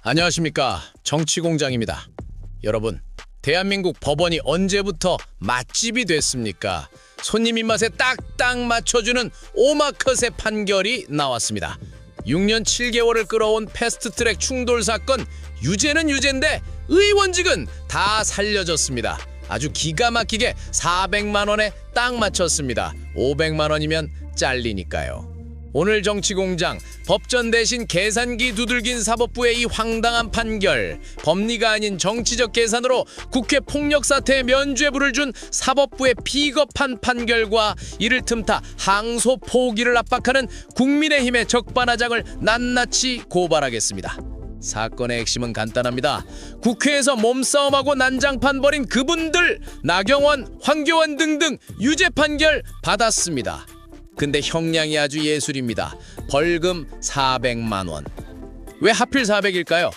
안녕하십니까, 정치공장입니다. 여러분, 대한민국 법원이 언제부터 맛집이 됐습니까? 손님 입맛에 딱딱 맞춰주는 오마컷의 판결이 나왔습니다. 6년 7개월을 끌어온 패스트트랙 충돌 사건, 유죄는 유죄인데 의원직은 다 살려졌습니다. 아주 기가 막히게 400만 원에 딱 맞췄습니다. 500만 원이면 잘리니까요. 오늘 정치공장, 법전 대신 계산기 두들긴 사법부의 이 황당한 판결, 법리가 아닌 정치적 계산으로 국회 폭력 사태에 면죄부를 준 사법부의 비겁한 판결과 이를 틈타 항소 포기를 압박하는 국민의힘의 적반하장을 낱낱이 고발하겠습니다. 사건의 핵심은 간단합니다. 국회에서 몸싸움하고 난장판 벌인 그분들, 나경원, 황교안 등등 유죄 판결 받았습니다. 근데 형량이 아주 예술입니다. 벌금 400만 원. 왜 하필 400일까요?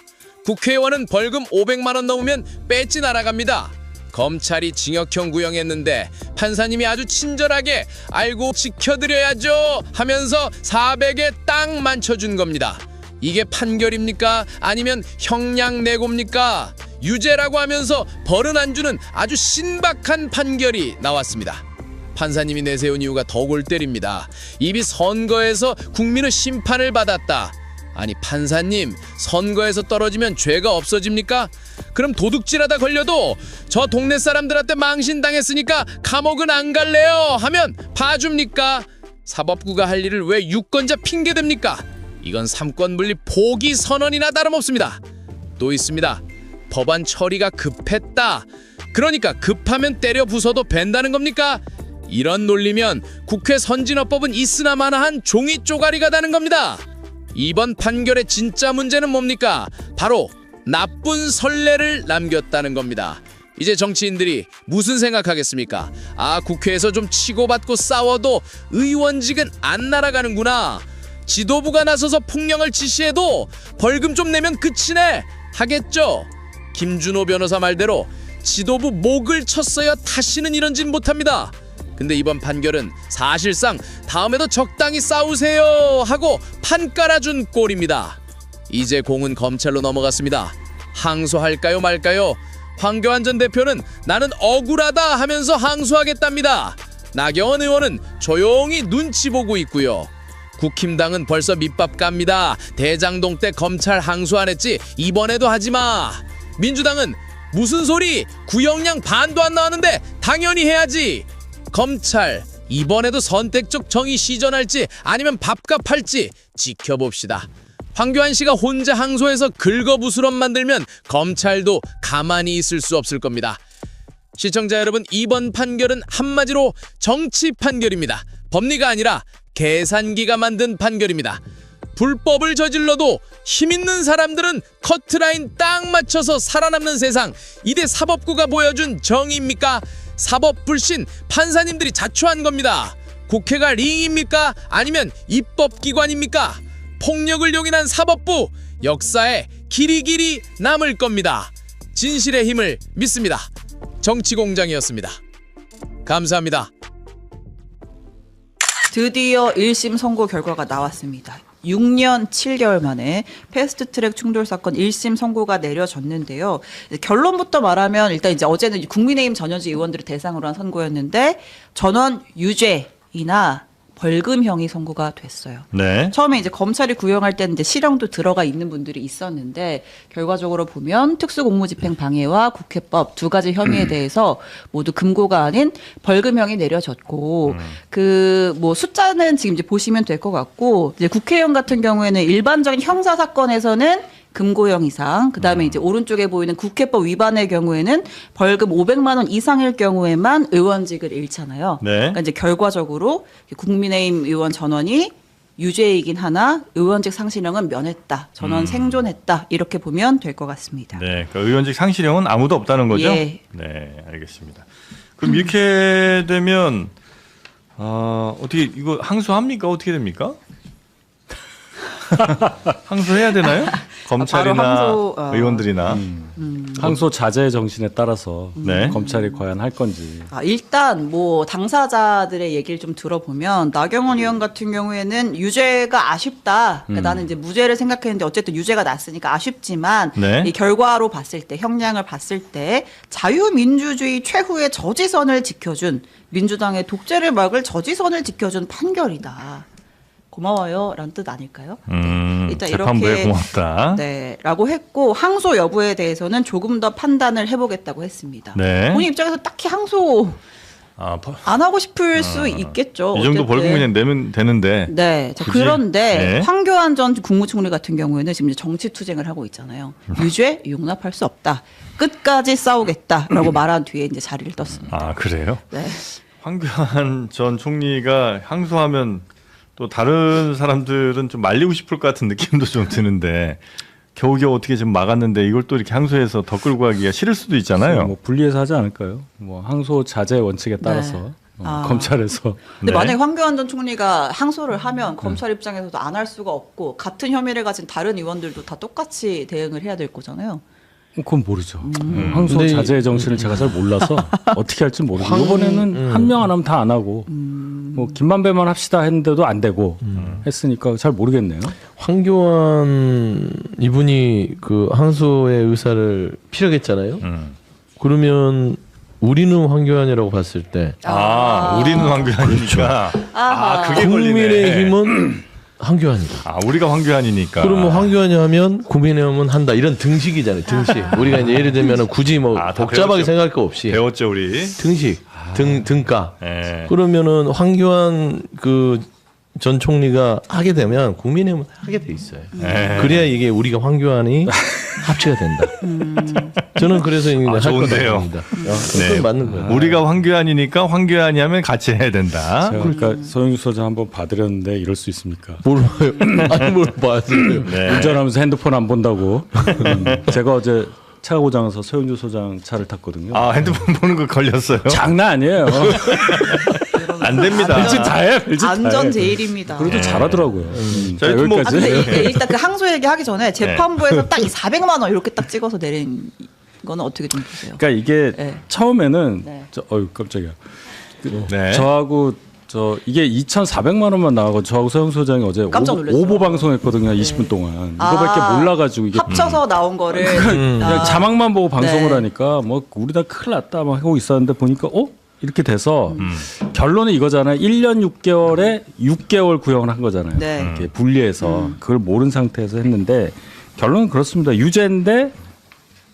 국회의원은 벌금 500만 원 넘으면 배지 날아갑니다. 검찰이 징역형 구형했는데 판사님이 아주 친절하게 알고 지켜드려야죠 하면서 400에 딱 맞춰준 겁니다. 이게 판결입니까? 아니면 형량 내고입니까? 유죄라고 하면서 벌은 안 주는 아주 신박한 판결이 나왔습니다. 판사님이 내세운 이유가 더 골 때립니다. 이미 선거에서 국민의 심판을 받았다. 아니 판사님, 선거에서 떨어지면 죄가 없어집니까? 그럼 도둑질하다 걸려도 저 동네 사람들한테 망신당했으니까 감옥은 안 갈래요 하면 봐줍니까? 사법부가 할 일을 왜 유권자 핑계댑니까? 이건 삼권분립 포기 선언이나 다름없습니다. 또 있습니다. 법안 처리가 급했다. 그러니까 급하면 때려 부숴도 된다는 겁니까? 이런 논리면 국회 선진화법은 있으나 마나한 종이 쪼가리가 다는 겁니다. 이번 판결의 진짜 문제는 뭡니까? 바로 나쁜 선례를 남겼다는 겁니다. 이제 정치인들이 무슨 생각하겠습니까? 아, 국회에서 좀 치고받고 싸워도 의원직은 안 날아가는구나. 지도부가 나서서 폭력을 지시해도 벌금 좀 내면 끝이네 하겠죠. 김준호 변호사 말대로 지도부 목을 쳤어야 다시는 이런 짓 못합니다. 근데 이번 판결은 사실상 다음에도 적당히 싸우세요 하고 판 깔아준 꼴입니다. 이제 공은 검찰로 넘어갔습니다. 항소할까요 말까요? 황교안 전 대표는 나는 억울하다 하면서 항소하겠답니다. 나경원 의원은 조용히 눈치 보고 있고요. 국힘당은 벌써 밑밥 깝니다. 대장동 때 검찰 항소 안 했지 이번에도 하지마. 민주당은 무슨 소리, 구형량 반도 안 나왔는데 당연히 해야지. 검찰 이번에도 선택적 정의 시전할지 아니면 밥값 할지 지켜봅시다. 황교안 씨가 혼자 항소해서 긁어부스럼 만들면 검찰도 가만히 있을 수 없을 겁니다. 시청자 여러분, 이번 판결은 한마디로 정치 판결입니다. 법리가 아니라 계산기가 만든 판결입니다. 불법을 저질러도 힘있는 사람들은 커트라인 딱 맞춰서 살아남는 세상, 이게 사법부가 보여준 정의입니까? 사법 불신 판사님들이 자초한 겁니다. 국회가 링입니까? 아니면 입법기관입니까? 폭력을 용인한 사법부, 역사에 길이길이 남을 겁니다. 진실의 힘을 믿습니다. 정치공장이었습니다. 감사합니다. 드디어 1심 선고 결과가 나왔습니다. 6년 7개월 만에 패스트트랙 충돌 사건 1심 선고가 내려졌는데요. 결론부터 말하면 일단 이제 어제는 국민의힘 전현직 의원들을 대상으로 한 선고였는데 전원 유죄이나 벌금형이 선고가 됐어요. 네. 처음에 이제 검찰이 구형할 때는 이제 실형도 들어가 있는 분들이 있었는데 결과적으로 보면 특수공무집행 방해와 국회법 두 가지 혐의에 대해서 모두 금고가 아닌 벌금형이 내려졌고 그 뭐 숫자는 지금 이제 보시면 될 것 같고 이제 국회의원 같은 경우에는 일반적인 형사 사건에서는 금고형 이상, 그다음에 이제 오른쪽에 보이는 국회법 위반의 경우에는 벌금 500만 원 이상일 경우에만 의원직을 잃잖아요. 네. 그러니까 이제 결과적으로 국민의힘 의원 전원이 유죄이긴 하나 의원직 상실형은 면했다. 전원 생존했다. 이렇게 보면 될 것 같습니다. 네. 그러니까 의원직 상실형은 아무도 없다는 거죠? 예. 네, 알겠습니다. 그럼 이렇게 되면 어떻게 이거 항소합니까? 어떻게 됩니까? 항소해야 되나요? 검찰이나 항소, 의원들이나. 항소 자제의 정신에 따라서 네. 검찰이 과연 할 건지. 일단 뭐 당사자들의 얘기를 좀 들어보면 나경원 의원 같은 경우에는 유죄가 아쉽다. 그러니까 나는 이제 무죄를 생각했는데 어쨌든 유죄가 났으니까 아쉽지만 네. 이 결과로 봤을 때 형량을 봤을 때 자유민주주의 최후의 저지선을 지켜준 민주당의 독재를 막을 저지선을 지켜준 판결이다. 고마워요. 라는 뜻 아닐까요? 일단 재판부에 이렇게 고맙다. 네, 라고 했고 항소 여부에 대해서는 조금 더 판단을 해보겠다고 했습니다. 네. 본인 입장에서 딱히 항소 아, 안 하고 싶을 수 있겠죠. 이 정도 어쨌든. 벌금 그냥 내면 되는데. 네. 자, 굳이? 그런데 네. 황교안 전 국무총리 같은 경우에는 지금 이제 정치 투쟁을 하고 있잖아요. 유죄 용납할 수 없다. 끝까지 싸우겠다라고 말한 뒤에 이제 자리를 떴습니다. 아, 그래요? 네. 황교안 전 총리가 항소하면 또 다른 사람들은 좀 말리고 싶을 것 같은 느낌도 좀 드는데 겨우겨우 어떻게 좀 막았는데 이걸 또 이렇게 항소해서 더 끌고 가기가 싫을 수도 있잖아요. 뭐 분리해서 하지 않을까요? 뭐 항소 자제 원칙에 따라서 검찰에서. 근데 네. 만약에 황교안 전 총리가 항소를 하면 검찰 입장에서도 안 할 수가 없고 같은 혐의를 가진 다른 의원들도 다 똑같이 대응을 해야 될 거잖아요. 그건 모르죠. 항소 근데 자제의 정신을 제가 잘 몰라서 어떻게 할지 모르고 이번에는 한 명 안 하면 다 안 하고 뭐 김만배만 합시다 했는데도 안 되고 했으니까 잘 모르겠네요. 황교안 이분이 그 항소의 의사를 피력했잖아요. 그러면 우리는 황교안이라고 봤을 때 우리는 황교안이니까. 아하. 그게 걸리네. 국민의힘은 황교안이다. 우리가 황교안이니까. 그러면 황교안이 하면 국민의힘은 한다. 이런 등식이잖아요. 등식. 우리가 이제 예를 들면 굳이 뭐 다 복잡하게 배웠죠. 생각할 거 없이 배웠죠 우리. 등식, 등가. 예. 그러면은 황교안 그 전 총리가 하게 되면 국민의힘은 하게 돼 있어요. 예. 그래야 이게 우리가 황교안이 합치가 된다. 저는 그래서 이제 할 좋은데요. 거다 봅니다. 그건 맞는 거예요. 우리가 황교안이니까 황교안이 하면 같이 해야 된다. 제가 그러니까 서영주 소장 한번 봐드렸는데 이럴 수 있습니까? 뭘 봐요? 아니 뭘 봐요? 네. 운전하면서 핸드폰 안 본다고. 제가 어제 차 고장에서 서영주 소장 차를 탔거든요. 핸드폰 보는 거 걸렸어요. 장난 아니에요. 안 됩니다. 별짓 다 해. 별짓 다 해. 안전 제일입니다. 그래도 잘하더라고요. 자, 자, 여튼 뭐- 여기까지. 근데 일단 그 항소 얘기하기 전에 재판부에서 딱 이 400만 원 이렇게 딱 찍어서 내린 거는 어떻게 좀 보세요? 그러니까 이게 네. 처음에는 네. 어유 깜짝이야. 네. 저하고 이게 2,400만 원만 나가고 저하고 서영 소장이 어제 깜짝 놀랐어요. 오보 방송했거든요. 20분 동안. 이거밖에 몰라가지고 이게 합쳐서 나온 거를 그냥 자막만 보고 방송을 네. 하니까 뭐 우리 다 큰일 났다 막 하고 있었는데 보니까 이렇게 돼서 결론은 이거잖아요. 1년 6개월에 6개월 구형을 한 거잖아요. 네. 이렇게 분리해서 그걸 모른 상태에서 했는데 결론은 그렇습니다. 유죄인데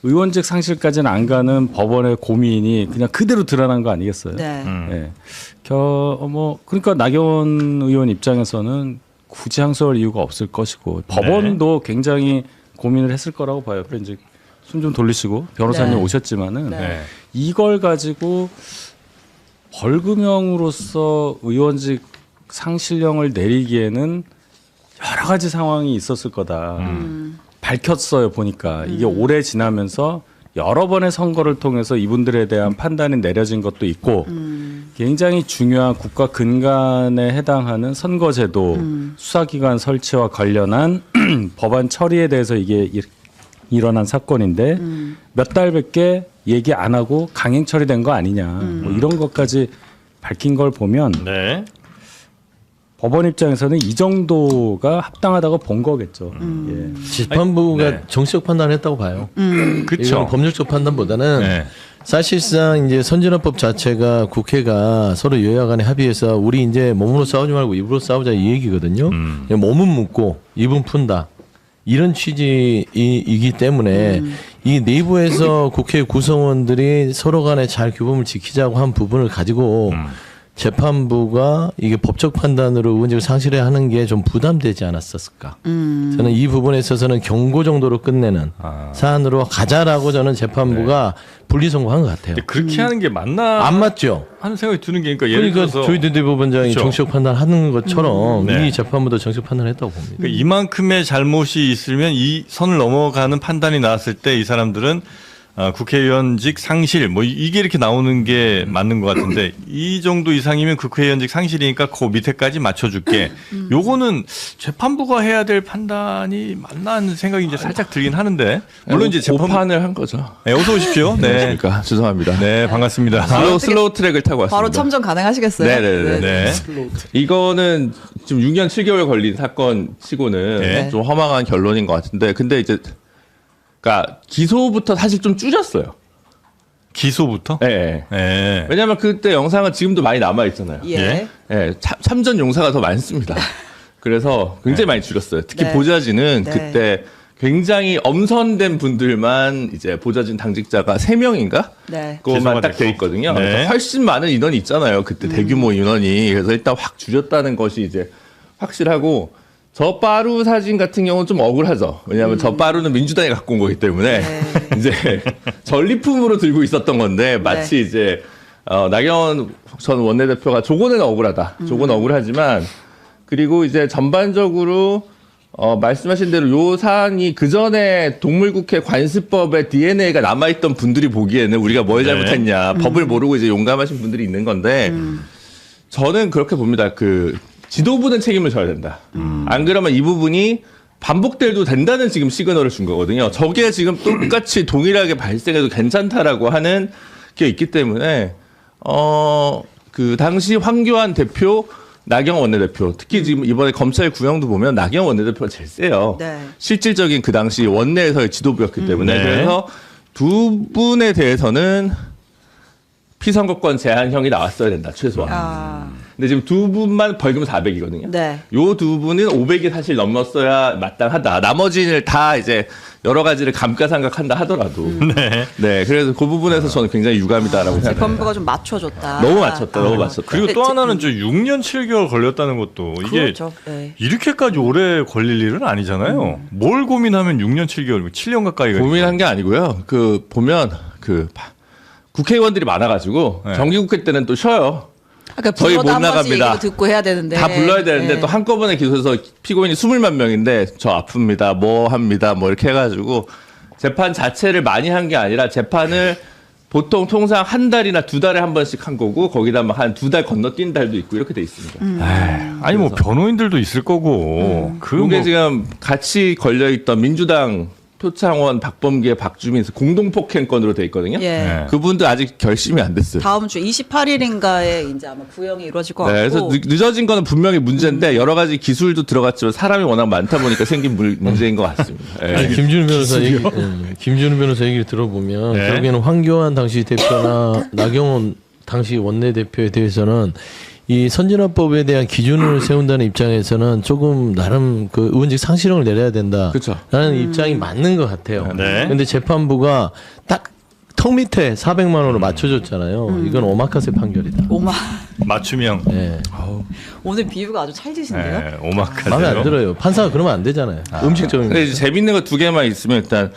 의원직 상실까지는 안 가는 법원의 고민이 그냥 그대로 드러난 거 아니겠어요? 네. 예. 그러니까 나경원 의원 입장에서는 굳이 항소할 이유가 없을 것이고 법원도 굉장히 고민을 했을 거라고 봐요. 옆에 이제 손 좀 돌리시고 변호사님 네. 오셨지만은 네. 이걸 가지고 벌금형으로서 의원직 상실령을 내리기에는 여러 가지 상황이 있었을 거다. 밝혔어요 보니까 이게 오래 지나면서 여러 번의 선거를 통해서 이분들에 대한 판단이 내려진 것도 있고 굉장히 중요한 국가 근간에 해당하는 선거제도 수사기관 설치와 관련한 법안 처리에 대해서 이게 일어난 사건인데 몇 달밖에 얘기 안 하고 강행 처리된 거 아니냐 뭐 이런 것까지 밝힌 걸 보면 네. 법원 입장에서는 이 정도가 합당하다고 본 거겠죠. 예. 재판부가 네. 정치적 판단을 했다고 봐요. 그렇죠. 이건 법률적 판단보다는 네. 사실상 이제 선진화법 자체가 국회가 서로 여야 간에 합의해서 우리 이제 몸으로 싸우지 말고 입으로 싸우자 이 얘기거든요. 그냥 몸은 묻고 입은 푼다. 이런 취지이기 때문에 이 내부에서 국회 구성원들이 서로 간에 잘 규범을 지키자고 한 부분을 가지고 재판부가 이게 법적 판단으로 의원직을 상실해야 하는 게 좀 부담되지 않았었을까. 저는 이 부분에 있어서는 경고 정도로 끝내는 사안으로 가자라고 저는 재판부가 분리선고한 것 같아요. 근데 그렇게 하는 게 맞나 안 맞죠? 하는 생각이 드는 게 그러니까 예를 그러니까 들어서 조희대 대법원장이 그렇죠. 정치적 판단하는 것처럼 네. 이 재판부도 정치적 판단했다고 봅니다. 그러니까 이만큼의 잘못이 있으면 이 선을 넘어가는 판단이 나왔을 때 이 사람들은 국회의원직 상실 뭐 이게 이렇게 나오는 게 맞는 것 같은데 이 정도 이상이면 국회의원직 상실이니까 그 밑에까지 맞춰줄게. 요거는 재판부가 해야 될 판단이 맞나 하는 생각이 이제 살짝 들긴 하는데 물론 이제 재판 오판을 한 거죠. 네, 어서 오십시오. 네, 그러니까 죄송합니다. 네 반갑습니다. 슬로우 트랙을 타고 왔습니다. 바로 참전 가능하시겠어요? 네네네. 네. 이거는 지금 6년 7개월 걸린 사건 치고는 네. 좀 허망한 결론인 것 같은데, 근데 이제 그러니까 기소부터 사실 좀 줄였어요. 기소부터? 네. 네. 왜냐하면 그때 영상은 지금도 많이 남아 있잖아요. 예. 예, 참전 용사가 더 많습니다. 그래서 굉장히 많이 줄였어요. 특히 네. 보좌진은 네. 그때 굉장히 엄선된 분들만 이제 보좌진 당직자가 3명인가? 네. 그것만 기소가 딱 돼 됐고. 있거든요. 네. 그러니까 훨씬 많은 인원이 있잖아요. 그때 대규모 인원이. 그래서 일단 확 줄였다는 것이 이제 확실하고, 저 빠루 사진 같은 경우는 좀 억울하죠. 왜냐하면 저 빠루는 민주당이 갖고 온 거기 때문에 이제 전리품으로 들고 있었던 건데 마치 이제 나경원 전 원내대표가 저거는 억울하다. 저건 억울하지만, 그리고 이제 전반적으로 말씀하신 대로 요 사안이 그 전에 동물국회 관습법에 DNA가 남아있던 분들이 보기에는 우리가 뭘 네. 잘못했냐, 법을 모르고 이제 용감하신 분들이 있는 건데, 저는 그렇게 봅니다. 그 지도부는 책임을 져야 된다. 안 그러면 이 부분이 반복돼도 된다는 지금 시그널을 준 거거든요. 저게 지금 똑같이 동일하게 발생해도 괜찮다라고 하는 게 있기 때문에 그 당시 황교안 대표, 나경원 원내대표, 특히 지금 이번에 검찰 구형도 보면 나경원 원내대표가 제일 세요. 네. 실질적인 그 당시 원내에서의 지도부였기 때문에. 네. 그래서 두 분에 대해서는 피선거권 제한형이 나왔어야 된다, 최소한. 아, 근데 지금 두 분만 벌금 400이거든요. 네. 요 두 분은 500이 사실 넘었어야 마땅하다. 나머지는 다 이제 여러 가지를 감가상각한다 하더라도. 네. 그래서 그 부분에서 저는 굉장히 유감이다라고 생각합니다. 재판부가 좀 맞춰줬다. 너무 맞췄다, 너무 맞췄다. 그리고 또 하나는 저 6년 7개월 걸렸다는 것도 이게 그렇죠. 네. 이렇게까지 오래 걸릴 일은 아니잖아요. 뭘 고민하면 6년 7개월, 7년 가까이 고민한 게 아니고요. 그 보면 그 국회의원들이 많아가지고 네. 정기국회 때는 또 쉬어요. 아까 저희 못 한 번씩 나갑니다. 얘기도 듣고 해야 되는데 다 불러야 되는데 네. 또 한꺼번에 기소해서 피고인이 20만 명인데 저 아픕니다. 뭐 합니다. 뭐 이렇게 해가지고 재판 자체를 많이 한 게 아니라 재판을 보통 통상 한 달이나 두 달에 한 번씩 한 거고 거기다 막 한 두 달 건너뛴 달도 있고 이렇게 돼 있습니다. 아니 뭐 변호인들도 있을 거고 그 그게 뭐 지금 같이 걸려있던 민주당 표창원, 박범계, 박주민 공동폭행건으로 돼 있거든요. 예. 네. 그분들 아직 결심이 안 됐어요. 다음 주 28일인가에 이제 아마 구형이 이루어질 것 같고. 네, 그래서 늦어진 거는 분명히 문제인데 여러 가지 기술도 들어갔지만 사람이 워낙 많다 보니까 생긴 문제인 것 같습니다. 네. 아니, 김준우 변호사 얘기, 김준우 변호사 얘기를 들어보면 네. 결국에는 황교안 당시 대표나 나경원 당시 원내대표에 대해서는 이 선진화법에 대한 기준을 세운다는 입장에서는 조금 나름 그 의원직 상실형을 내려야 된다라는 그쵸. 입장이 맞는 것 같아요. 네. 근데 재판부가 딱 턱 밑에 400만 원을 맞춰줬잖아요. 이건 오마카세 판결이다. 오마 맞춤형 네. 오늘 비유가 아주 찰지신데요. 네, 오마카세요. 마음에 안 들어요. 판사가 그러면 안 되잖아요. 음식점이. 근데 이제 재밌는 거 두 개만 있으면 일단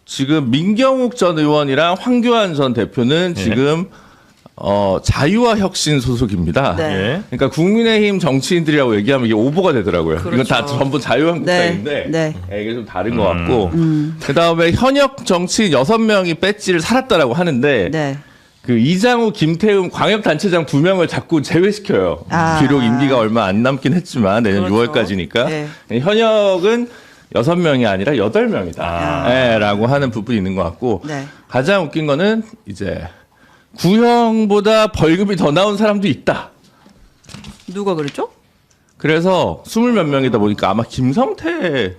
지금 민경욱 전 의원이랑 황교안 전 대표는 지금 자유와 혁신 소속입니다. 네. 예. 그러니까 국민의힘 정치인들이라고 얘기하면 이게 오보가 되더라고요. 이건 다 그렇죠. 전부 자유한국당인데 네. 이게 좀 다른 것 같고 그다음에 현역 정치인 6명이 배지를 살았다라고 하는데 네. 그 이장우, 김태흠 광역단체장 2명을 자꾸 제외시켜요. 아. 비록 임기가 얼마 안 남긴 했지만 내년 그렇죠. 6월까지니까 네. 현역은 6명이 아니라 8명이다. 네, 라고 하는 부분이 있는 것 같고 네. 가장 웃긴 거는 이제 구형보다 벌금이 더 나온 사람도 있다. 누가 그랬죠? 그래서 20몇 명이다 보니까 아마 김성태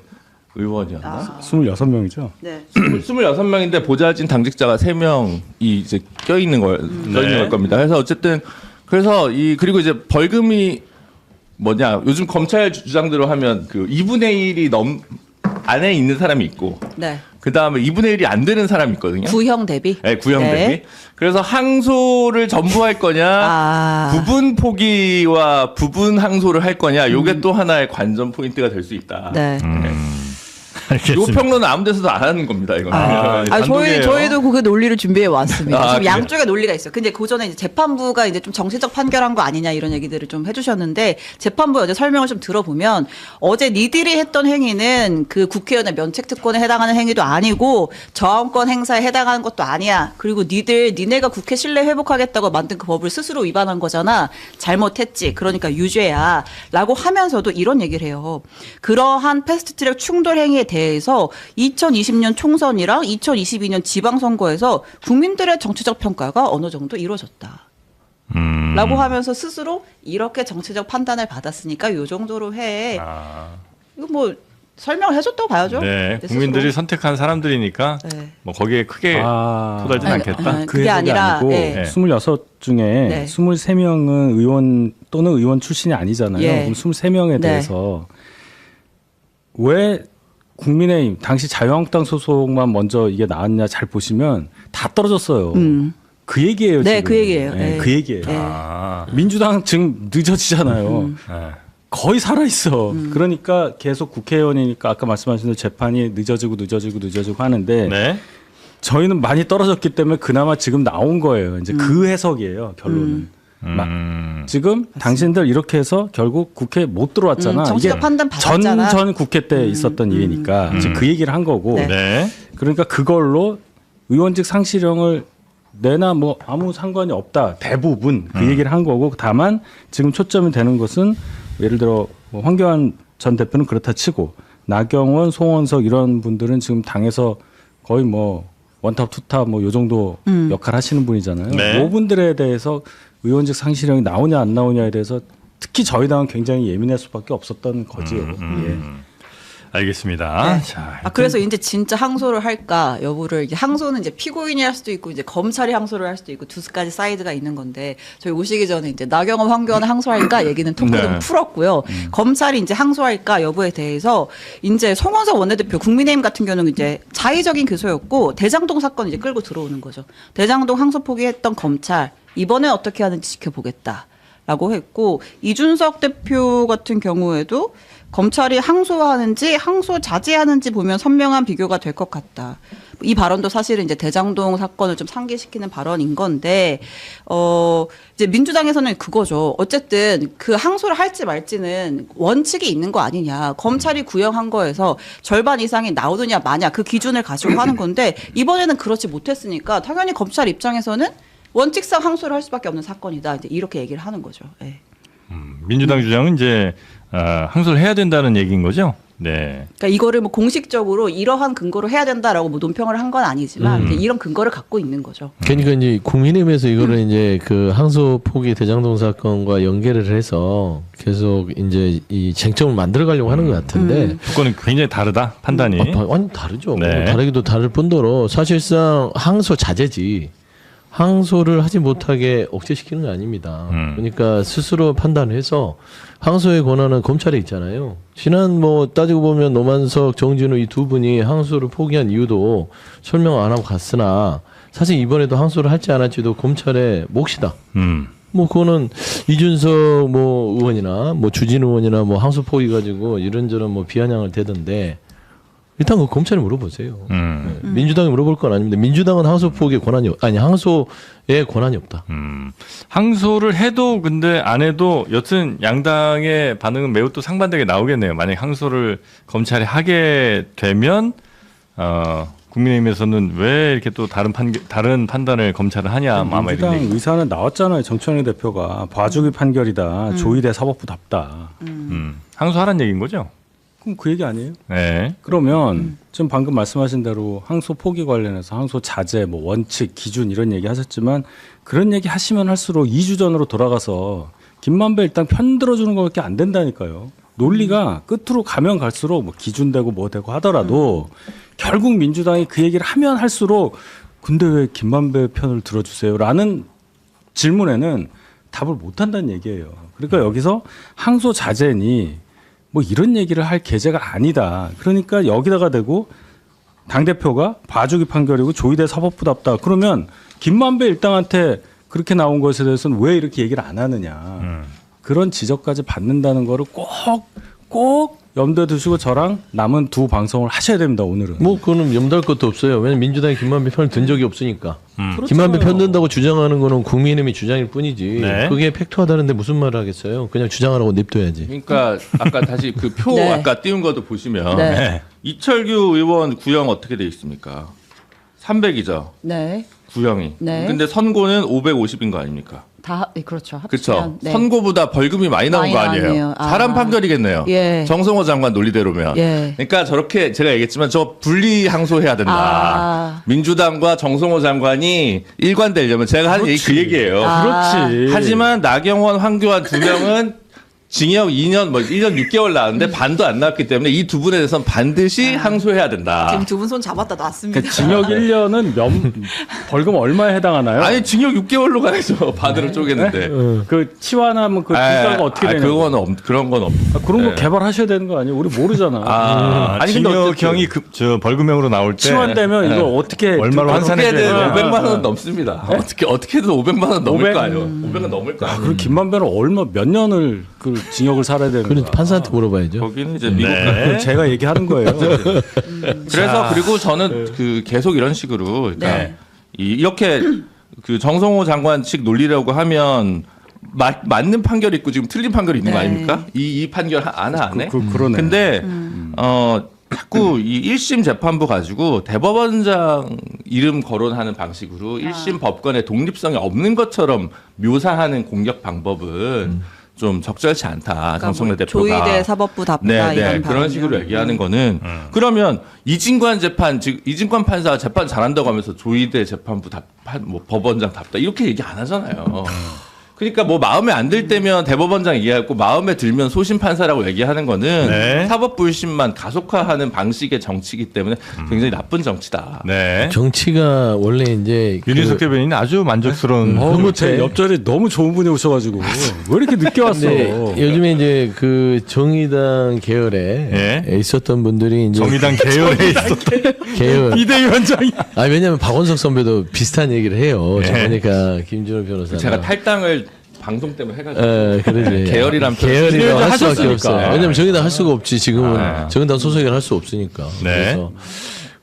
의원이었나? 26명이죠. 네. 26명인데 보좌진 당직자가 3명이 이제 껴있는 걸 겁니다. 그래서 어쨌든 그래서 그리고 이제 벌금이 뭐냐 요즘 검찰 주장대로 하면 그 2분의 1이 안에 있는 사람이 있고 네. 그 다음에 2분의 1이 안 되는 사람이 있거든요. 구형 대비. 네, 구형 네. 대비. 그래서 항소를 전부 할 거냐, 아. 부분 포기와 부분 항소를 할 거냐, 요게 또 하나의 관전 포인트가 될 수 있다. 네. 알겠습니다. 요 평론은 아무 데서도 안 하는 겁니다. 이거는. 저희도 그 논리를 준비해 왔습니다. 아, 지금 그래요? 양쪽의 논리가 있어요. 근데 그 전에 이제 재판부가 이제 좀 정치적 판결한 거 아니냐 이런 얘기들을 좀 해주셨는데 재판부 어제 설명을 좀 들어보면 어제 니들이 했던 행위는 그 국회의원의 면책특권에 해당하는 행위도 아니고 저항권 행사에 해당하는 것도 아니야. 그리고 니네가 국회 신뢰 회복하겠다고 만든 그 법을 스스로 위반한 거잖아. 잘못했지. 그러니까 유죄야. 라고 하면서도 이런 얘기를 해요. 그러한 패스트트랙 충돌 행위에 대해서 2020년 총선이랑 2022년 지방선거에서 국민들의 정치적 평가가 어느 정도 이루어졌다. 라고 하면서 스스로 이렇게 정치적 판단을 받았으니까 요 정도로 해. 이거 뭐 설명을 해줬다고 봐야죠. 네, 내 국민들이 스스로. 선택한 사람들이니까 네. 뭐 거기에 크게 토달진 아니, 않겠다. 아니, 그 그게 해석이 아니라, 아니고 예. 26 중에 네. 23명은 의원 또는 의원 출신이 아니잖아요. 예. 그럼 23명에 네. 대해서 왜 국민의힘 당시 자유한국당 소속만 먼저 이게 나왔냐 잘 보시면 다 떨어졌어요. 그 얘기예요. 네, 지금. 그 얘기예요. 네, 네. 그 얘기예요. 네. 민주당 지금 늦어지잖아요. 네. 거의 살아있어. 그러니까 계속 국회의원이니까 아까 말씀하신 대로 재판이 늦어지고 하는데 네. 저희는 많이 떨어졌기 때문에 그나마 지금 나온 거예요. 이제 그 해석이에요. 결론은. 지금 당신들 이렇게 해서 결국 국회 못 들어왔잖아. 정치적 판단 받았잖아. 전 국회 때 있었던 일이니까 이제 그 얘기를 한 거고. 네. 네. 그러니까 그걸로 의원직 상실형을 내나 뭐 아무 상관이 없다. 대부분 그 얘기를 한 거고. 다만 지금 초점이 되는 것은 예를 들어 뭐 황교안 전 대표는 그렇다 치고 나경원, 송원석 이런 분들은 지금 당에서 거의 뭐 원탑 투탑 뭐 요 정도 역할 하시는 분이잖아요. 네. 이 분들에 대해서 의원직 상실형이 나오냐 안 나오냐에 대해서 특히 저희 당은 굉장히 예민할 수밖에 없었던 거지요. 예. 알겠습니다. 네. 자, 그래서 이제 진짜 항소를 할까 여부를 이제 항소는 이제 피고인이 할 수도 있고 이제 검찰이 항소를 할 수도 있고 두 가지 사이드가 있는 건데 저희 오시기 전에 이제 나경원, 황교안 항소할까 얘기는 토크로 네. 풀었고요. 검찰이 이제 항소할까 여부에 대해서 이제 송원석 원내대표 국민의힘 같은 경우는 이제 자의적인 교소였고 대장동 사건 이제 끌고 들어오는 거죠. 대장동 항소 포기했던 검찰 이번에 어떻게 하는지 지켜보겠다라고 했고 이준석 대표 같은 경우에도 검찰이 항소하는지 항소 자제하는지 보면 선명한 비교가 될 것 같다. 이 발언도 사실은 이제 대장동 사건을 좀 상기시키는 발언인 건데, 이제 민주당에서는 그거죠. 어쨌든 그 항소를 할지 말지는 원칙이 있는 거 아니냐. 검찰이 구형한 거에서 절반 이상이 나오느냐 마냐 그 기준을 가지고 하는 건데, 이번에는 그렇지 못했으니까 당연히 검찰 입장에서는 원칙상 항소를 할 수밖에 없는 사건이다. 이제 이렇게 얘기를 하는 거죠. 네. 민주당 주장은 이제 항소를 해야 된다는 얘기인 거죠. 네. 그러니까 이거를 뭐 공식적으로 이러한 근거로 해야 된다라고 뭐 논평을 한 건 아니지만 이제 이런 근거를 갖고 있는 거죠. 그러니까 이제 국민의힘에서 이거를 이제 그 항소 포기 대장동 사건과 연계를 해서 계속 이제 이 쟁점을 만들어 가려고 하는 것 같은데 조건은 굉장히 다르다 판단이. 완전 다르죠. 네. 다르기도 다를 뿐더러 사실상 항소 자제지. 항소를 하지 못하게 억제시키는 거 아닙니다. 그러니까 스스로 판단해서 항소의 권한은 검찰에 있잖아요. 지난 뭐 따지고 보면 노만석, 정진우 이 두 분이 항소를 포기한 이유도 설명 안 하고 갔으나 사실 이번에도 항소를 할지 안 할지도 검찰의 몫이다. 뭐 그거는 이준석 뭐 의원이나 뭐 주진 의원이나 뭐 항소 포기 가지고 이런저런 뭐 비아냥을 대던데 일단 그 검찰에 물어보세요. 네. 민주당이 물어볼 건 아닙니다. 민주당은 항소 포기에 권한이 항소에 권한이 없다. 항소를 해도 근데 안 해도 여튼 양당의 반응은 매우 또 상반되게 나오겠네요. 만약 항소를 검찰이 하게 되면 국민의힘에서는 왜 이렇게 또 다른 판단을 검찰은 하냐 아마 이런 민주당 얘기. 의사는 나왔잖아요. 정청래 대표가 봐주기 판결이다. 조의대 사법부답다. 항소하라는 얘기인 거죠? 그럼 그 얘기 아니에요? 네. 그러면 지금 방금 말씀하신 대로 항소 포기 관련해서 항소 자제, 뭐 원칙, 기준 이런 얘기 하셨지만 그런 얘기 하시면 할수록 2주 전으로 돌아가서 김만배 일단 편 들어주는 것밖에 안 된다니까요. 논리가 끝으로 가면 갈수록 뭐 기준 되고 뭐 되고 하더라도 결국 민주당이 그 얘기를 하면 할수록 근데 왜 김만배 편을 들어주세요라는 질문에는 답을 못 한다는 얘기예요. 그러니까 여기서 항소 자제니 뭐 이런 얘기를 할 계제가 아니다. 그러니까 여기다가 대고 당대표가 봐주기 판결이고 조의대 사법부답다. 그러면 김만배 일당한테 그렇게 나온 것에 대해서는 왜 이렇게 얘기를 안 하느냐. 그런 지적까지 받는다는 거를 꼭 염두에 두시고 저랑 남은 두 방송을 하셔야 됩니다. 오늘은. 뭐 그거는 염두할 것도 없어요. 왜냐면 민주당이 김만배 편을 든 적이 없으니까. 김만배 편 든다고 주장하는 거는 국민의힘의 주장일 뿐이지. 네. 그게 팩트화다는데 무슨 말을 하겠어요. 그냥 주장하라고 냅둬야지. 그러니까 아까 다시 그 표 네. 아까 띄운 것도 보시면 네. 이철규 의원 구형 어떻게 돼 있습니까? 300이죠. 네. 구형이. 네. 근데 선고는 550인 거 아닙니까? 다 그렇죠. 그렇죠. 합치면. 네. 선고보다 벌금이 많이 나온 많이 거 아니에요. 나왔네요. 아. 사람 판결이겠네요. 예. 정성호 장관 논리대로면. 예. 그러니까 저렇게 제가 얘기했지만 저 분리 항소해야 된다. 아. 민주당과 정성호 장관이 일관되려면 제가 하는 얘기 그 얘기예요. 그렇지. 하지만 나경원, 황교안 두 명은 징역 2년, 뭐 1년 6개월 나왔는데 반도 안 나왔기 때문에 이 두 분에 대해서는 반드시 항소해야 된다. 지금 두 분 손 잡았다 놨습니다. 그러니까 징역 1년은 벌금 얼마에 해당하나요? 아니 징역 6개월로 가야죠. 반으로 쪼개는데. 그 치환하면 그 기가가 어떻게 되냐? 그런 건 없. 그런 거 네. 개발하셔야 되는 거 아니에요? 우리 모르잖아. 아니 근데 징역형이 저 벌금형으로 나올 때 치환되면 이거 어떻게 얼마로 환산해 어떻게든 줘야 500만 원 넘습니다. 어떻게든 500만 원 넘을 500? 거 아니에요. 500은 넘을 거 아니에요. 그리고 김만배는 몇 년을 그 징역을 살아야 되는 그래 거야? 판사한테 물어봐야죠. 거기는 이제 미국 그건 제가 얘기하는 거예요. 그래서 그리고 저는 그 계속 이런 식으로 그러니까 네. 이렇게 그 정성호 장관 측 논리라고 하면 맞는 판결이 있고 지금 틀린 판결이 있는 거 네. 아닙니까? 이 판결 안에. 그러네. 근데 자꾸 이 1심 재판부 가지고 대법원장 이름 거론하는 방식으로 1심 법관의 독립성이 없는 것처럼 묘사하는 공격 방법은 좀 적절치 않다. 그러니까 정성래 뭐 대표가. 조의대 사법부답다 네, 이런 그런 발언이요. 식으로 얘기하는 거는 그러면 이진관 재판 즉 이진관 판사가 재판 잘한다고 하면서 조의대 재판부 뭐 법원장 답다 이렇게 얘기 안 하잖아요. 그러니까 뭐 마음에 안 들 때면 대법원장 얘기하고 마음에 들면 소심 판사라고 얘기하는 거는 네. 사법 불신만 가속화하는 방식의 정치이기 때문에 굉장히 나쁜 정치다. 네. 정치가 원래 이제 윤희숙 대변인 아주 만족스러운 뭐 제 옆자리에 너무 좋은 분이 오셔가지고 왜 이렇게 늦게 왔어? 네, 요즘에 이제 그 정의당 계열에 예. 있었던 분들이 이제 정의당 계열에 있었던 계열 비대위원장이 왜냐면 박원석 선배도 비슷한 얘기를 해요. 예. 보니까 김준호 변호사. 제가 탈당을 방송 때문에 해가지고 그러지. 계열이란 표현. 계열이라고 할 수밖에 하셨으니까. 없어요. 왜냐면 정의당 할 수가 없지. 지금은 정의당 소속이라 할 수 없으니까. 네.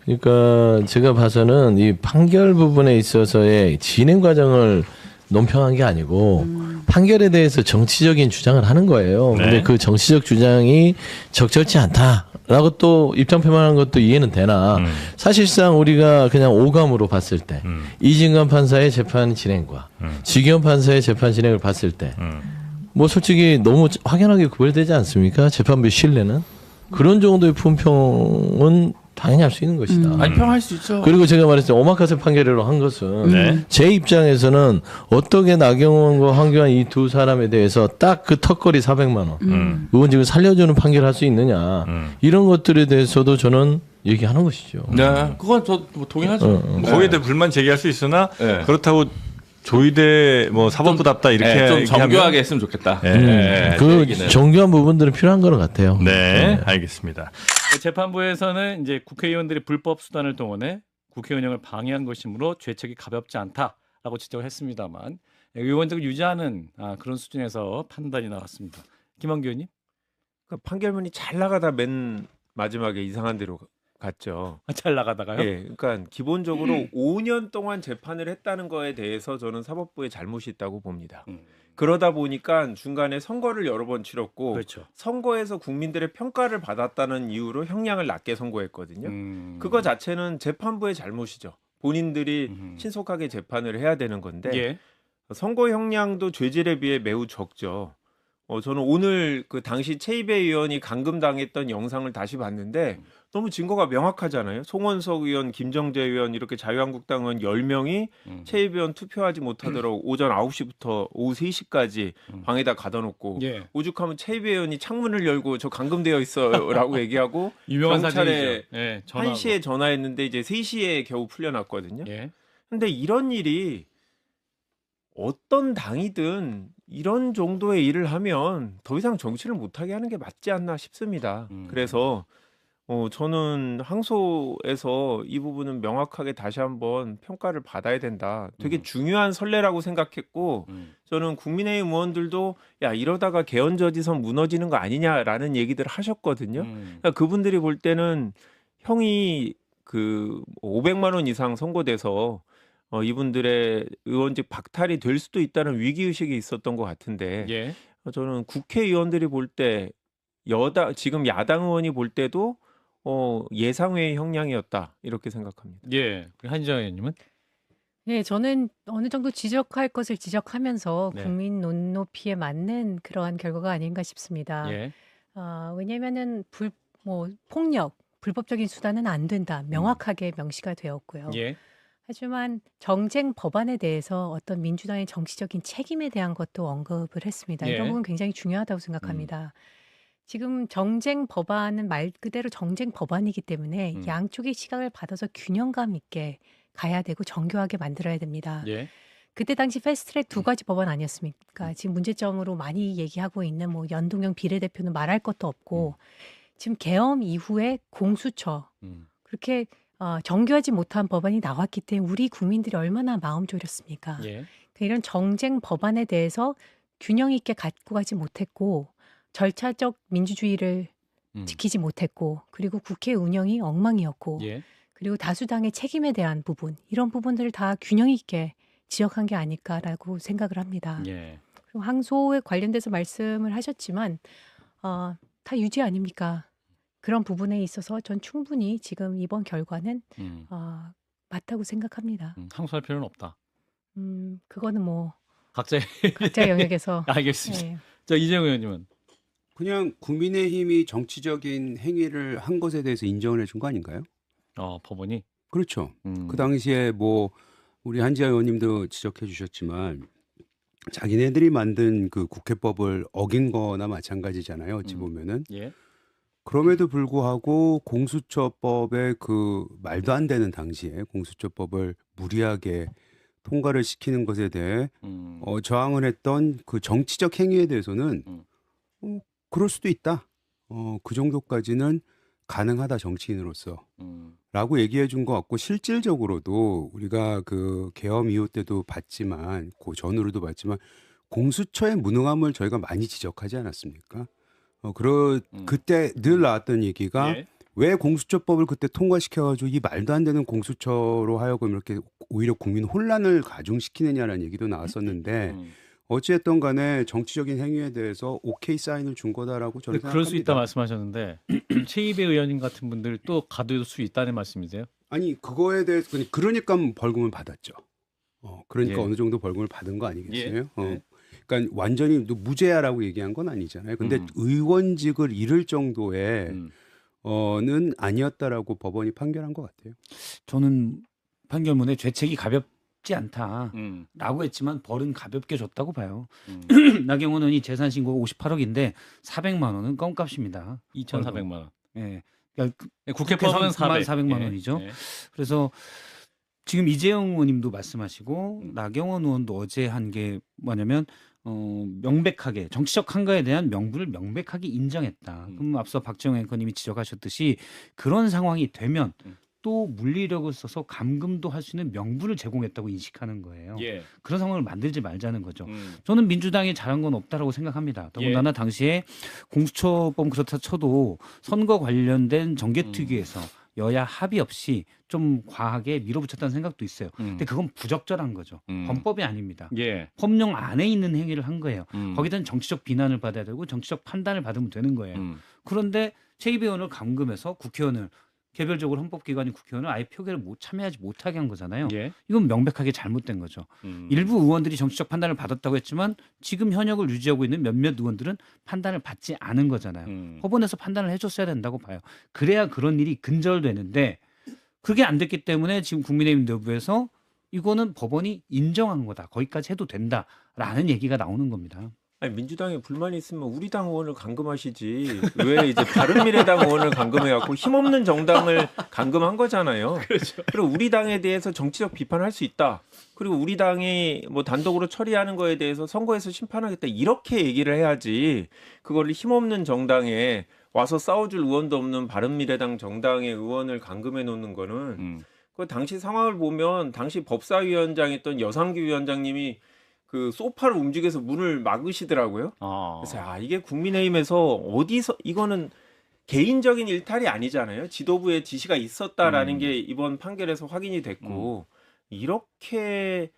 그러니까 제가 봐서는 이 판결 부분에 있어서의 진행 과정을 논평한 게 아니고 판결에 대해서 정치적인 주장을 하는 거예요. 네. 근데 그 정치적 주장이 적절치 않다라고 또 입장 표명한 것도 이해는 되나 사실상 우리가 그냥 오감으로 봤을 때 이진관 판사의 재판 진행과 지기현 판사의 재판 진행을 봤을 때 뭐 솔직히 너무 확연하게 구별되지 않습니까? 재판부의 신뢰는 그런 정도의 품평은 당연히 할 수 있는 것이다. 아니 평할 수 있죠. 그리고 제가 말했죠. 오마카세 판결로 한 것은 네. 제 입장에서는 어떻게 나경원과 황교안 이 두 사람에 대해서 딱 그 턱걸이 400만 원 의원직을 살려주는 판결을 할 수 있냐 이런 것들에 대해서도 저는 얘기하는 것이죠. 네, 그건 저 뭐 동의하죠. 거기에 대해 불만 제기할 수 있으나 네. 그렇다고 조의대 뭐 사법부답다 이렇게 네, 좀 얘기하면 정교하게 했으면 좋겠다. 네. 네, 그 얘기는. 정교한 부분들은 필요한 것 같아요. 네, 알겠습니다. 재판부에서는 이제 국회의원들이 불법 수단을 동원해 국회 운영을 방해한 것이므로 죄책이 가볍지 않다라고 지적을 했습니다만 의원직을 유지하는 그런 수준에서 판단이 나왔습니다. 김한규 의원님? 그러니까 판결문이 잘 나가다 맨 마지막에 이상한 데로 갔죠. 잘 나가다가요? 예, 그러니까 기본적으로 5년 동안 재판을 했다는 거에 대해서 저는 사법부의 잘못이 있다고 봅니다. 그러다 보니까 중간에 선거를 여러 번 치렀고 그렇죠. 선거에서 국민들의 평가를 받았다는 이유로 형량을 낮게 선고했거든요. 그거 자체는 재판부의 잘못이죠. 본인들이 신속하게 재판을 해야 되는 건데 예. 선고 형량도 죄질에 비해 매우 적죠. 저는 오늘 그 당시 최이배 의원이 감금당했던 영상을 다시 봤는데 너무 증거가 명확하잖아요. 송원석 의원, 김정재 의원 이렇게 자유한국당 의원 10명이 최이배 의원 투표하지 못하도록 오전 9시부터 오후 3시까지 방에다 가둬놓고 예. 오죽하면 최이배 의원이 창문을 열고 저 감금되어 있어라고 얘기하고 유명한 경찰에 사진이죠. 예, 전화하고. 1시에 전화했는데 이제 3시에 겨우 풀려났거든요. 예. 근데 이런 일이 어떤 당이든 이런 정도의 일을 하면 더 이상 정치를 못하게 하는 게 맞지 않나 싶습니다. 그래서 저는 항소에서 이 부분은 명확하게 다시 한번 평가를 받아야 된다. 되게 중요한 선례라고 생각했고 저는 국민의힘 의원들도 야 이러다가 개헌저지선 무너지는 거 아니냐라는 얘기들 하셨거든요. 그러니까 그분들이 볼 때는 형이 그 500만 원 이상 선고돼서 이분들의 의원직 박탈이 될 수도 있다는 위기의식이 있었던 것 같은데 예. 저는 국회의원들이 볼 때 지금 야당 의원이 볼 때도 예상외의 형량이었다 이렇게 생각합니다. 예. 한지영 의원님은? 네, 저는 어느 정도 지적할 것을 지적하면서 네. 국민 눈높이에 맞는 그러한 결과가 아닌가 싶습니다. 예. 왜냐면은 폭력, 불법적인 수단은 안 된다. 명확하게 명시가 되었고요. 예. 하지만 정쟁 법안에 대해서 어떤 민주당의 정치적인 책임에 대한 것도 언급을 했습니다. 예. 이런 부분 굉장히 중요하다고 생각합니다. 지금 정쟁 법안은 말 그대로 정쟁 법안이기 때문에 양쪽의 시각을 받아서 균형감 있게 가야 되고 정교하게 만들어야 됩니다. 예. 그때 당시 패스트트랙 두 가지 법안 아니었습니까? 지금 문제점으로 많이 얘기하고 있는 뭐 연동형 비례대표는 말할 것도 없고 지금 계엄 이후에 공수처 그렇게 정교하지 못한 법안이 나왔기 때문에 우리 국민들이 얼마나 마음 졸였습니까? 예. 그러니까 이런 정쟁 법안에 대해서 균형 있게 갖고 가지 못했고 절차적 민주주의를 지키지 못했고 그리고 국회 운영이 엉망이었고 예. 그리고 다수당의 책임에 대한 부분 이런 부분들을 다 균형 있게 지적한 게 아닐까라고 생각을 합니다. 예. 그리고 항소에 관련돼서 말씀을 하셨지만 다 유죄 아닙니까? 그런 부분에 있어서 전 충분히 지금 이번 결과는 맞다고 생각합니다. 항소할 필요는 없다. 그거는 뭐 각자의 각자의 영역에서 알겠습니다. 네. 자, 이재용 의원님은? 그냥 국민의힘이 정치적인 행위를 한 것에 대해서 인정을 해준 거 아닌가요? 법원이? 그렇죠. 그 당시에 뭐 우리 한지아 의원님도 지적해 주셨지만 자기네들이 만든 그 국회법을 어긴 거나 마찬가지잖아요. 어찌 보면은. 예. 그럼에도 불구하고 공수처법의 그 말도 안 되는 당시에 공수처법을 무리하게 통과를 시키는 것에 대해 저항을 했던 그 정치적 행위에 대해서는 그럴 수도 있다. 그 정도까지는 가능하다 정치인으로서. 라고 얘기해 준 것 같고 실질적으로도 우리가 그 계엄 이후 때도 봤지만 그 전후로도 봤지만 공수처의 무능함을 저희가 많이 지적하지 않았습니까? 그때 늘 나왔던 얘기가 예. 왜 공수처법을 그때 통과시켜가지고 이 말도 안 되는 공수처로 하여금 이렇게 오히려 국민 혼란을 가중시키느냐라는 얘기도 나왔었는데 어찌됐든 간에 정치적인 행위에 대해서 오케이 사인을 준 거다라고 저는 생각합니다. 그럴 수 있다 말씀하셨는데 최이배 의원님 같은 분들 또 가둘 수 있다는 말씀이세요? 아니 그거에 대해서 그러니까 벌금을 받았죠. 그러니까 예. 어느 정도 벌금을 받은 거 아니겠어요? 예. 그러니까 완전히 무죄야라고 얘기한 건 아니잖아요. 근데 의원직을 잃을 정도의 는 아니었다라고 법원이 판결한 것 같아요. 저는 판결문에 죄책이 가볍지 않다라고 했지만 벌은 가볍게 줬다고 봐요. 나경원 의원이 재산 신고가 58억인데 400만 원은 껌값입니다. 2,400만 원. 예. 그러니까 국회법은 400만 예. 원이죠. 예. 그래서 지금 이재용 의원님도 말씀하시고 나경원 의원도 어제 한 게 뭐냐면 명백하게 정치적 한가에 대한 명분을 명백하게 인정했다. 그럼 앞서 박지영 앵커님이 지적하셨듯이 그런 상황이 되면 또 물리력을 써서 감금도 할 수 있는 명분을 제공했다고 인식하는 거예요. 예. 그런 상황을 만들지 말자는 거죠. 저는 민주당이 잘한 건 없다라고 생각합니다. 더군다나 당시에 공수처법 그렇다 쳐도 선거 관련된 정개특위에서 여야 합의 없이 좀 과하게 밀어붙였다는 생각도 있어요. 근데 그건 부적절한 거죠. 범법이 아닙니다. 예. 법령 안에 있는 행위를 한 거예요. 거기다는 정치적 비난을 받아야 되고 정치적 판단을 받으면 되는 거예요. 그런데 최이배 의원을 감금해서 국회의원을 개별적으로 헌법기관인 국회의원을 아예 표결을 참여하지 못하게 한 거잖아요. 예. 이건 명백하게 잘못된 거죠. 일부 의원들이 정치적 판단을 받았다고 했지만 지금 현역을 유지하고 있는 몇몇 의원들은 판단을 받지 않은 거잖아요. 법원에서 판단을 해줬어야 된다고 봐요. 그래야 그런 일이 근절되는데 그게 안 됐기 때문에 지금 국민의힘 내부에서 이거는 법원이 인정한 거다. 거기까지 해도 된다라는 얘기가 나오는 겁니다. 아니, 민주당에 불만이 있으면 우리 당 의원을 감금하시지 왜 이제 바른미래당 의원을 감금해갖고 힘없는 정당을 감금한 거잖아요. 그렇죠. 그리고 우리 당에 대해서 정치적 비판할 수 있다. 그리고 우리 당이 뭐 단독으로 처리하는 거에 대해서 선거에서 심판하겠다 이렇게 얘기를 해야지 그거를 힘없는 정당에 와서 싸워줄 의원도 없는 바른미래당 정당의 의원을 감금해 놓는 거는 그 당시 상황을 보면 당시 법사위원장이었던 여상규 위원장님이 그 소파를 움직여서 문을 막으시더라고요. 그래서 이게 국민의힘에서 어디서 이거는 개인적인 일탈이 아니잖아요. 지도부의 지시가 있었다라는 게 이번 판결에서 확인이 됐고 이렇게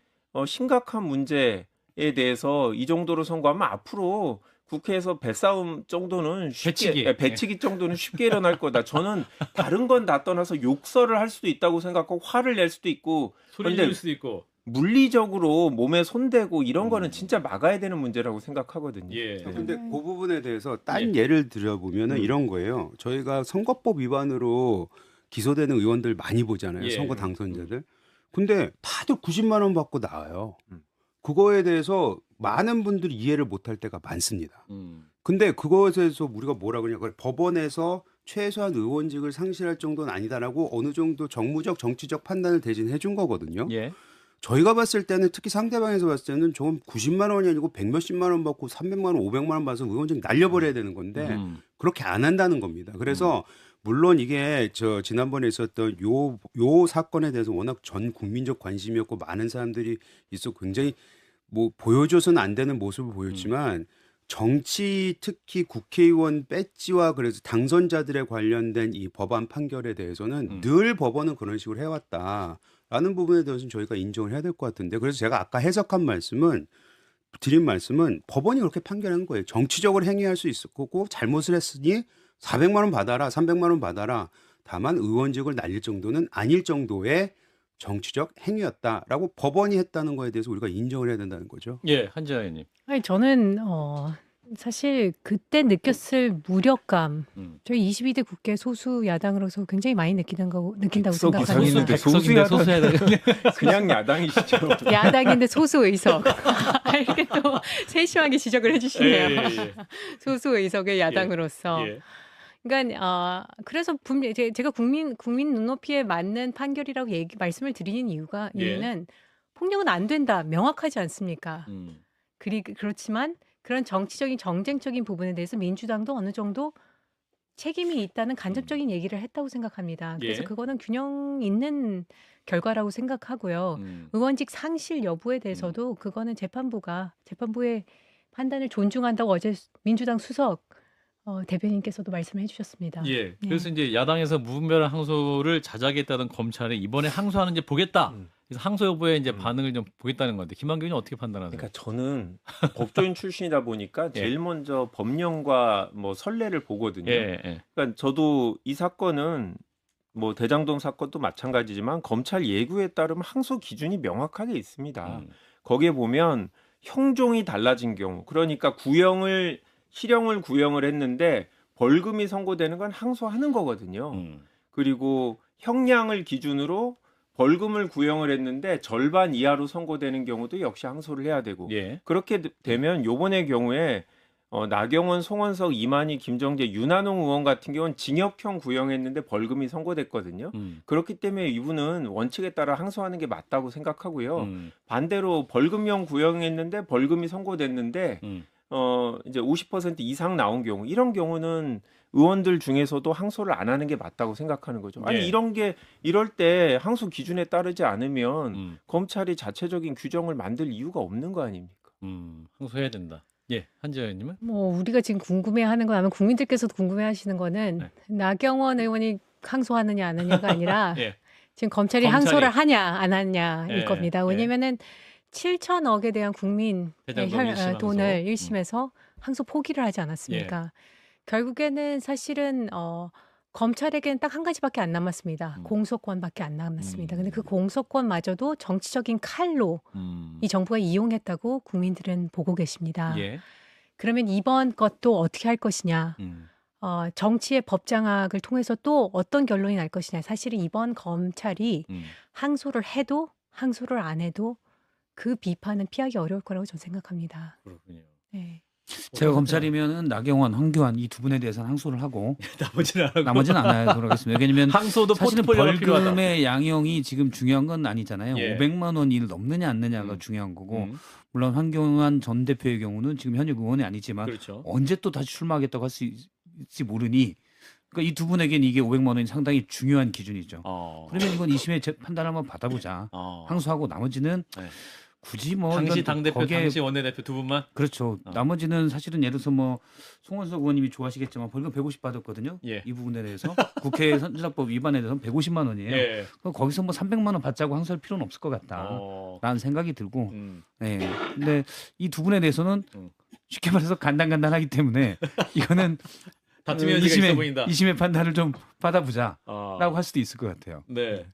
심각한 문제에 대해서 이 정도로 선고하면 앞으로 국회에서 배싸움 정도는 쉽게 배치기 정도는 쉽게 일어날 거다. 저는 다른 건 다 떠나서 욕설을 할 수도 있다고 생각하고 화를 낼 수도 있고 소리 지를 수도 있고 물리적으로 몸에 손대고 이런 거는 진짜 막아야 되는 문제라고 생각하거든요. 근데 그 부분에 대해서 딴 예를 들어보면은 이런 거예요. 저희가 선거법 위반으로 기소되는 의원들 많이 보잖아요. 선거 당선자들. 근데 다들 90만 원 받고 나와요. 그거에 대해서 많은 분들이 이해를 못할 때가 많습니다. 근데 그것에 대해서 우리가 뭐라 그러냐. 법원에서 최소한 의원직을 상실할 정도는 아니다라고 어느 정도 정무적 정치적 판단을 대신해 준 거거든요. 저희가 봤을 때는 특히 상대방에서 봤을 때는 좀 90만 원이 아니고 100몇십만 원 받고 300만 원, 500만 원 받아서 의원직 날려버려야 되는 건데 그렇게 안 한다는 겁니다. 그래서 물론 이게 지난번에 있었던 요 사건에 대해서 워낙 전 국민적 관심이었고 많은 사람들이 있어 굉장히 뭐 보여줘서는 안 되는 모습을 보였지만 정치 특히 국회의원 배지와 그래서 당선자들에 관련된 이 법안 판결에 대해서는 늘 법원은 그런 식으로 해왔다. 라는 부분에 대해서는 저희가 인정을 해야 될 것 같은데 그래서 제가 아까 해석한 드린 말씀은 법원이 그렇게 판결한 거예요. 정치적으로 행위할 수 있을 거고 잘못을 했으니 400만 원 받아라, 300만 원 받아라. 다만 의원직을 날릴 정도는 아닐 정도의 정치적 행위였다라고 법원이 했다는 거에 대해서 우리가 인정을 해야 된다는 거죠. 예, 한지아 의원님. 아니 저는 사실 그때 느꼈을 무력감, 저희 22대 국회 소수 야당으로서 굉장히 많이 느낀다고 생각합니다. 소수야당 그냥 야당이시죠. 야당인데 소수 의석. 이렇게 또 세심하게 지적을 해주시네요. 소수 의석의 야당으로서. 그러니까 그래서 분명 제가 국민 눈높이에 맞는 판결이라고 말씀을 드리는 이유는 폭력은 안 된다 명확하지 않습니까? 그렇지만 그런 정치적인 정쟁적인 부분에 대해서 민주당도 어느 정도 책임이 있다는 간접적인 얘기를 했다고 생각합니다. 그래서 그거는 균형 있는 결과라고 생각하고요. 의원직 상실 여부에 대해서도 그거는 재판부의 판단을 존중한다고 어제 민주당 수석 대변인께서도 말씀해 주셨습니다. 예. 그래서 이제 야당에서 무분별한 항소를 자작했다던 검찰이 이번에 항소하는지 보겠다. 그래서 항소 여부에 이제 반응을 좀 보겠다는 건데 김한규 의원은 어떻게 판단하세요? 그러니까 저는 법조인 출신이다 보니까 제일 먼저 법령과 뭐 선례를 보거든요. 그러니까 저도 이 사건은 뭐 대장동 사건도 마찬가지지만 검찰 예구에 따르면 항소 기준이 명확하게 있습니다. 거기에 보면 형종이 달라진 경우, 그러니까 실형을 구형을 했는데 벌금이 선고되는 건 항소하는 거거든요. 그리고 형량을 기준으로 벌금을 구형을 했는데 절반 이하로 선고되는 경우도 역시 항소를 해야 되고 그렇게 되면 요번의 경우에 나경원, 송원석, 이만희, 김정재, 윤한홍 의원 같은 경우는 징역형 구형했는데 벌금이 선고됐거든요. 그렇기 때문에 이분은 원칙에 따라 항소하는 게 맞다고 생각하고요. 반대로 벌금형 구형했는데 벌금이 선고됐는데 이제 50% 이상 나온 경우, 이런 경우는 의원들 중에서도 항소를 안 하는 게 맞다고 생각하는 거죠. 아니 이럴 때 항소 기준에 따르지 않으면 검찰이 자체적인 규정을 만들 이유가 없는 거 아닙니까? 항소해야 된다. 예, 한지아 의원님은? 뭐 우리가 지금 궁금해하는 건 아마 국민들께서도 궁금해하시는 거는 나경원 의원이 항소하느냐 안 하느냐가 아니라 지금 검찰이 항소를 하냐 안 하냐일 겁니다. 왜냐면은 7천억에 대한 국민 돈을 1심에서 항소 포기를 하지 않았습니까? 결국에는 사실은 검찰에게는 딱 한 가지밖에 안 남았습니다. 공소권밖에 안 남았습니다. 근데 그 공소권마저도 정치적인 칼로 이 정부가 이용했다고 국민들은 보고 계십니다. 그러면 이번 것도 어떻게 할 것이냐? 정치의 법장악을 통해서 또 어떤 결론이 날 것이냐? 사실은 이번 검찰이 항소를 해도 항소를 안 해도 그 비판은 피하기 어려울 거라고 저는 생각합니다. 그렇군요. 네. 제가 검찰이면은 나경원, 황교안 이 두 분에 대해서는 항소를 하고 나머지는 안 하도록 하겠습니다. 왜냐하면 항소도 사실은 포트폴리오가 필요하다. 벌금의 양형이 지금 중요한 건 아니잖아요. 500만 원이 넘느냐 안 느냐가 중요한 거고 물론 황교안 전 대표의 경우는 지금 현역 의원이 아니지만 언제 또 다시 출마하겠다고 할 수 될지 모르니 그러니까 이 두 분에게는 이게 500만 원이 상당히 중요한 기준이죠. 그러면 이건 2심의 판단을 한번 받아보자. 항소하고 나머지는 네. 굳이 뭐 당시 이건 당대표, 거기에 당시 원내대표 두 분만. 그렇죠. 나머지는 사실은 예를 들어서 뭐 송원석 의원님이 좋아하시겠지만 벌금 150 받았거든요. 예. 이 부분에 대해서 국회 선진화법 위반에 대해서는 150만 원이에요. 예. 그럼 거기서 뭐 300만 원 받자고 항소할 필요는 없을 것 같다라는 생각이 들고. 네. 근데 이 두 분에 대해서는 쉽게 말해서 간단하기 때문에 이거는 다툼의 여지가 있어 보인다. 2심의 판단을 좀 받아보자라고 할 수도 있을 것 같아요. 네.